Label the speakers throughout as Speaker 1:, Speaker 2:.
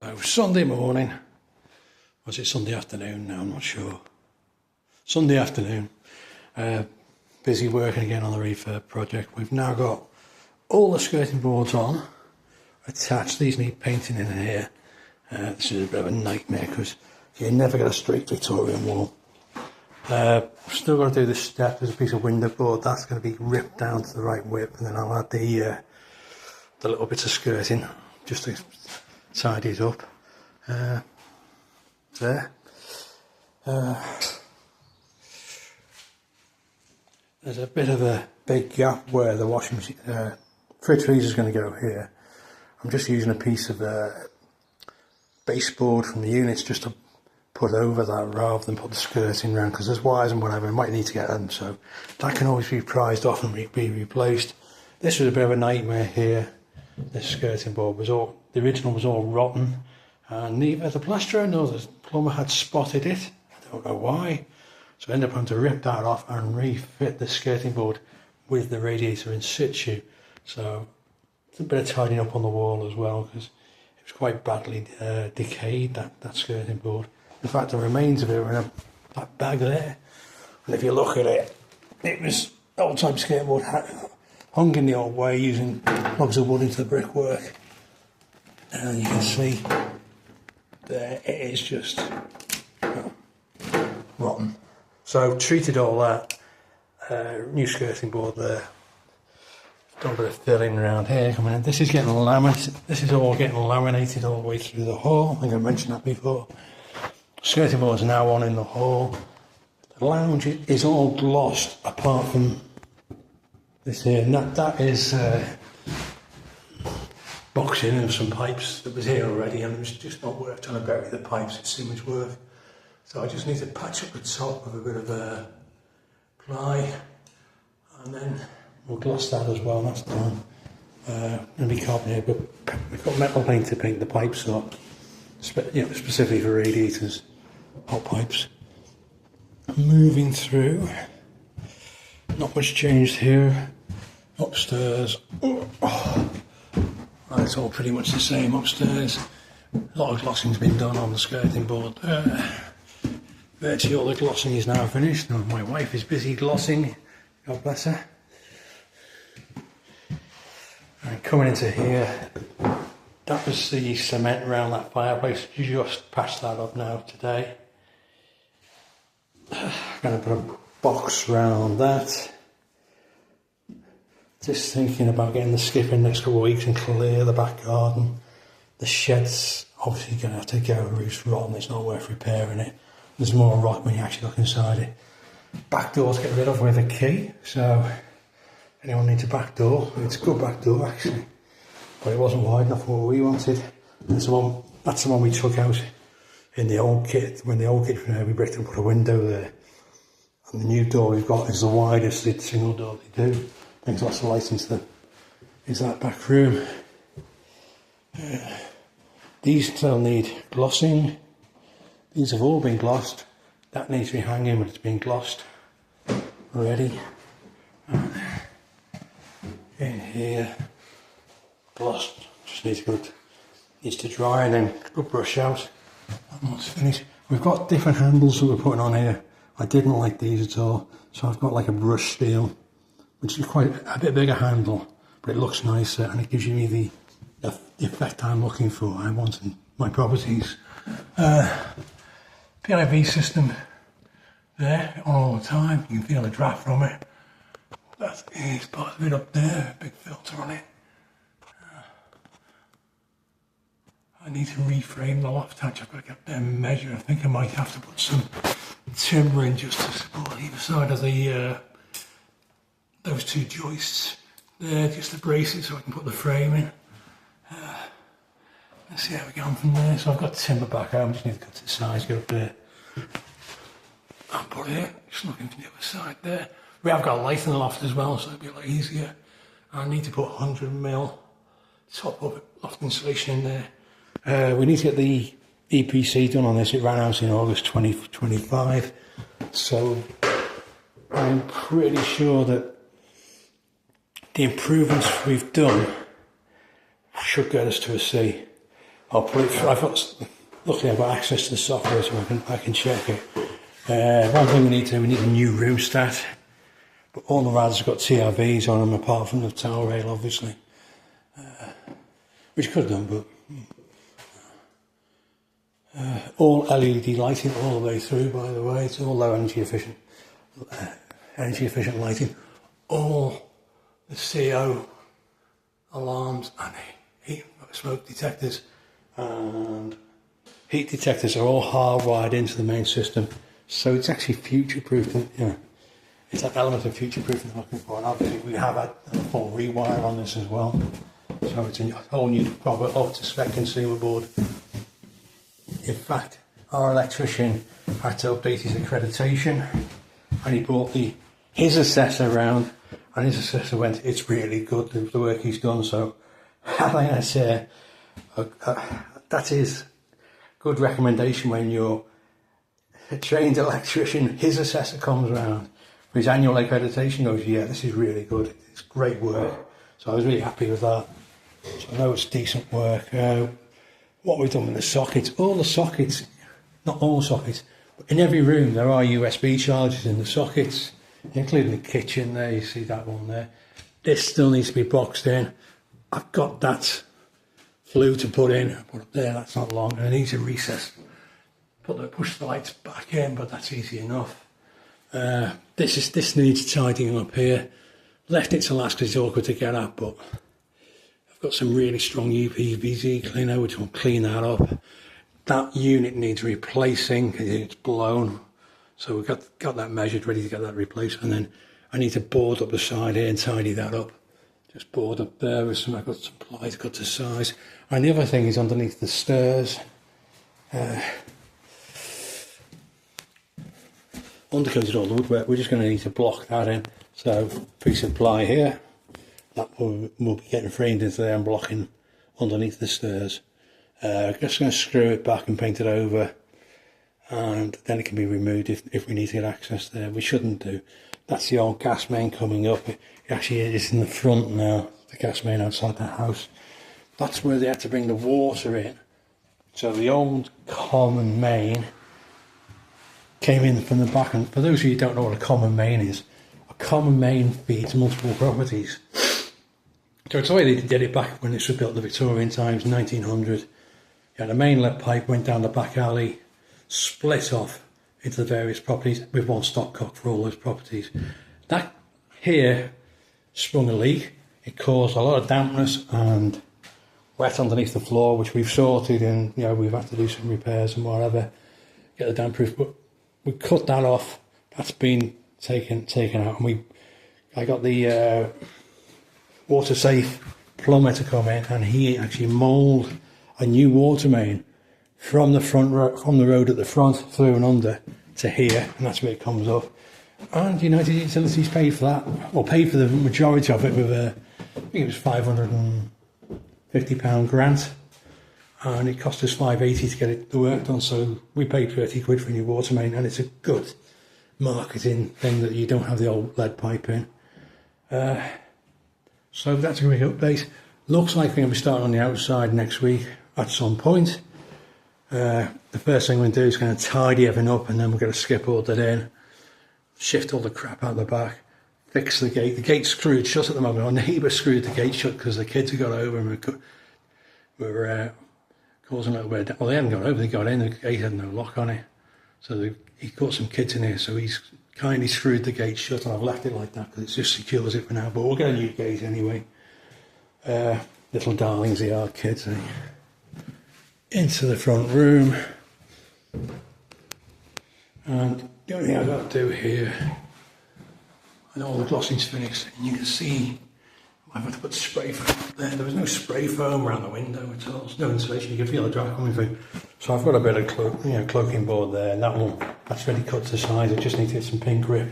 Speaker 1: So Sunday morning, was it Sunday afternoon? No, I'm not sure. Sunday afternoon, busy working again on the refurb project. We've now got all the skirting boards on, attached. These need painting in here. This is a bit of a nightmare because you never get a straight Victorian wall. Still got to do the step. There's a piece of window board that's going to be ripped down to the right width, and then I'll add the little bits of skirting just to tidy it up. There. There's a bit of a big gap where the washing machine, fridge freezer is going to go here. I'm just using a piece of baseboard from the units just to put over that rather than put the skirting around, because there's wires and whatever, I might need to get them, so that can always be prized off and be replaced. This was a bit of a nightmare here. This skirting board was all, the original was all rotten, and neither the plasterer nor the plumber had spotted it. I don't know why. So I ended up having to rip that off and refit the skirting board with the radiator in situ. So it's a bit of tidying up on the wall as well, because it was quite badly decayed, that skirting board. In fact, the remains of it were in that bag there. And if you look at it, it was old type skirting board hung in the old way using logs of wood into the brickwork. And you can see there, it is just rotten. So treated all that, new skirting board there. Done a bit of filling around here coming in. This is getting laminated. This is all getting laminated all the way through the hall. I think I mentioned that before. Skirting board is now on in the hall. The lounge is all glossed apart from this here. And that is boxing of some pipes that was here already, and it was just not worth trying to bury the pipes. It's too much work. So I just need to patch up the top with a bit of ply, and then we'll gloss that as well. That's done. Going to be carbonated, but we've got metal paint to paint the pipes up, specifically for radiators, hot pipes. Moving through, not much changed here. Upstairs, it's all pretty much the same upstairs. A lot of glossing's been done on the skirting board. Virtually all the glossing is now finished. Now my wife is busy glossing, God bless her. And coming into here, that was the cement around that fireplace. You just patched that up now today. I'm going to put a box around that. Just thinking about getting the skip in next couple of weeks and clear the back garden. The shed's obviously going to have to go, roof's rotten, it's not worth repairing it. There's more rot when you actually look inside it. Back door to get rid of with a key, so anyone needs a back door. It's a good back door actually, but it wasn't wide enough for what we wanted. That's the one we took out in the old kit. When the old kit was there, we bricked and put a window there. And the new door we've got is the widest single door they do. Brings lots of light into that back room. These still need glossing. These have all been glossed. That needs to be hanging, but it's been glossed already. In here, glossed. Just needs to dry and then go brush out. That one's finished. We've got different handles that we're putting on here. I didn't like these at all, so I've got like a brush steel, which is quite a bit bigger handle, but it looks nicer and it gives you the effect I'm looking for. I want in my properties. PIV system there on all the time. You can feel the draft from it. That is part of it up there, big filter on it. I need to reframe the loft hatch. I've got to get there and measure. I think I might have to put some timber in just to support either side of the those two joists there, just to brace it so I can put the frame in. Let's see how we get on from there. So I've got timber back home, just need to cut it size, go up there. And put it, just looking from the other side there. We have got a light in the loft as well, so it'll be a lot easier. I need to put 100mm top of loft insulation in there. We need to get the EPC done on this. It ran out in August 2025. So I'm pretty sure that the improvements we've done should get us to a C. I'll put it. Luckily I've got access to the software, so I can check it. One thing we need a new room stat. But all the ladders have got TRVs on them, apart from the towel rail, obviously. Which could have done, but all LED lighting all the way through, by the way. It's all low energy efficient lighting. All the CO alarms and heat smoke detectors and heat detectors are all hardwired into the main system, so it's actually future-proof. It's that element of future-proofing I'm looking for. And obviously we have had a full rewire on this as well, so it's a whole new proper up-to-spec consumer board. In fact, our electrician had to update his accreditation, and he brought his assessor round, and his assessor went, "It's really good, the work he's done." So I think that is good recommendation when you're a trained electrician. His assessor comes round for his annual accreditation, goes, "Yeah, this is really good. It's great work." So I was really happy with that. So I know it's decent work. What we've done with the sockets, all the sockets, not all sockets, but in every room there are USB chargers in the sockets, including the kitchen there. You see that one there. This still needs to be boxed in. I've got that flue to put in. I put up there, that's not long, and I need to recess. Push the lights back in, but that's easy enough. This needs tidying up here. Left it to last because it's awkward to get at, but I've got some really strong UPVC cleaner which will clean that up. That unit needs replacing because it's blown, so we've got that measured, ready to get that replaced, and then I need to board up the side here and tidy that up. Just board up there with I've got some pliers cut to size. And the other thing is underneath the stairs. Undercoated all the woodwork, we're just going to need to block that in. So, piece of ply here, that will be getting framed into there and blocking underneath the stairs. Just going to screw it back and paint it over, and then it can be removed if we need to get access there. We shouldn't do. That's the old gas main coming up. It actually is in the front now, the gas main outside the house. That's where they had to bring the water in. So the old common main came in from the back, and for those of you who don't know what a common main is, a common main feeds multiple properties. So it's the way they did it back when this was built in the Victorian times, 1900. You had a main lead pipe, went down the back alley, split off into the various properties with one stopcock for all those properties. That here sprung a leak. It caused a lot of dampness and wet underneath the floor, which we've sorted, and we've had to do some repairs and whatever, get the damp proof. But we cut that off. That's been taken out, and I got the water safe plumber to come in, and he actually mould a new water main from the road at the front through and under to here, and that's where it comes up. And United Utilities paid for that, or paid for the majority of it with I think it was £550 grant, and it cost us £580 to get the work done. So we paid £30 for a new water main, and it's a good marketing thing that you don't have the old lead pipe in. So that's a quick update. Looks like we're going to be starting on the outside next week at some point. The first thing we're going to do is going to tidy everything up, and then we're going to skip all that in, shift all the crap out the back, fix the gate. The gate's screwed shut at the moment. Our neighbour screwed the gate shut because the kids had got over and were causing a little bit of... Well, they hadn't got over, they got in, the gate had no lock on it. So he caught some kids in here, so he's kindly screwed the gate shut, and I've left it like that because it just secures it for now. But we'll get a new gate anyway. Little darlings they are, kids. Eh? Into the front room. And the only thing I've got to do here, and all the glossing's finished, and you can see I've had to put spray foam up there. There was no spray foam around the window at all. There's no insulation. You can feel the draft coming through. So I've got a bit of cloaking board there, and that's ready cut to size. I just need to get some pin grip,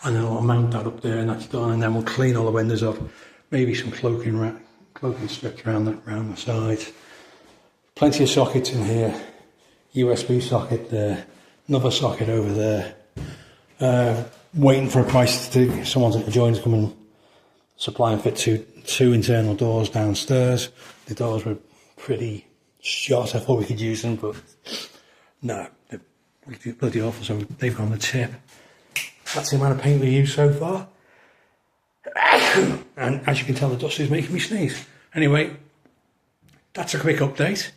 Speaker 1: and then I'll mount that up there, and that's done. And then we'll clean all the windows up. Maybe some cloaking strips around the sides. Plenty of sockets in here. USB socket there. Another socket over there. Waiting for a price to someone to join to come and supply and fit two internal doors downstairs. The doors were pretty shot. I thought we could use them, but no, they're bloody awful, so they've gone the tip. That's the amount of paint we used so far. And as you can tell, the dust is making me sneeze. Anyway, that's a quick update.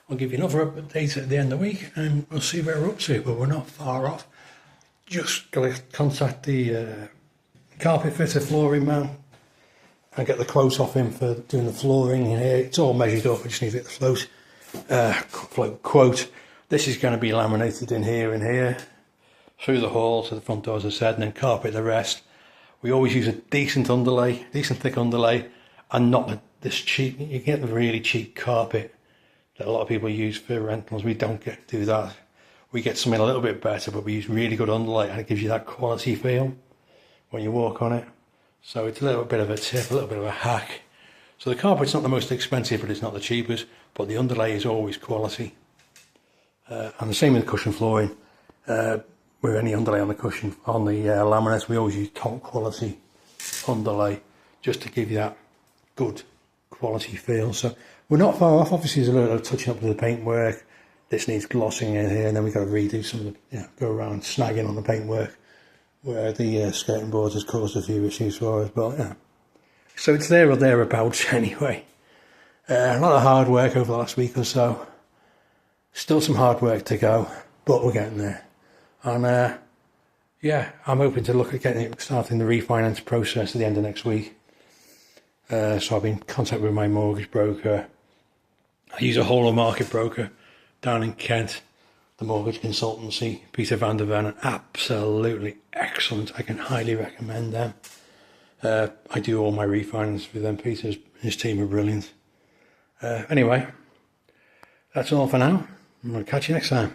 Speaker 1: I'll give you another update at the end of the week and we'll see where we're up to, but we're not far off. Just got to contact the carpet fitter, flooring man, and get the quote off him for doing the flooring in here. It's all measured up, I just need to get the float quote. This is going to be laminated in here, through the hall to the front door, as I said, and then carpet the rest. We always use a decent thick underlay, and not this cheap. You get the really cheap carpet that a lot of people use for rentals. We don't do that. We get something a little bit better, but we use really good underlay, and it gives you that quality feel when you walk on it. So it's a little bit of a tip, a little bit of a hack. So the carpet's not the most expensive, but it's not the cheapest, but the underlay is always quality. And the same with the cushion flooring. With any underlay on the cushion, on the laminates, we always use top quality underlay just to give you that good quality feel. So we're not far off. Obviously there's a little touching up to the paintwork. This needs glossing in here, and then we've got to redo some of the, go around snagging on the paintwork where the skirting boards has caused a few issues for us, but yeah. So it's there or thereabouts anyway. A lot of hard work over the last week or so. Still some hard work to go, but we're getting there. And yeah, I'm hoping to look at starting the refinance process at the end of next week. So I've been in contact with my mortgage broker. I use a whole of market broker down in Kent, the mortgage consultancy, Peter van der Ven, absolutely excellent. I can highly recommend them. I do all my refinance with them. His team are brilliant. Anyway, that's all for now. I'm going to catch you next time.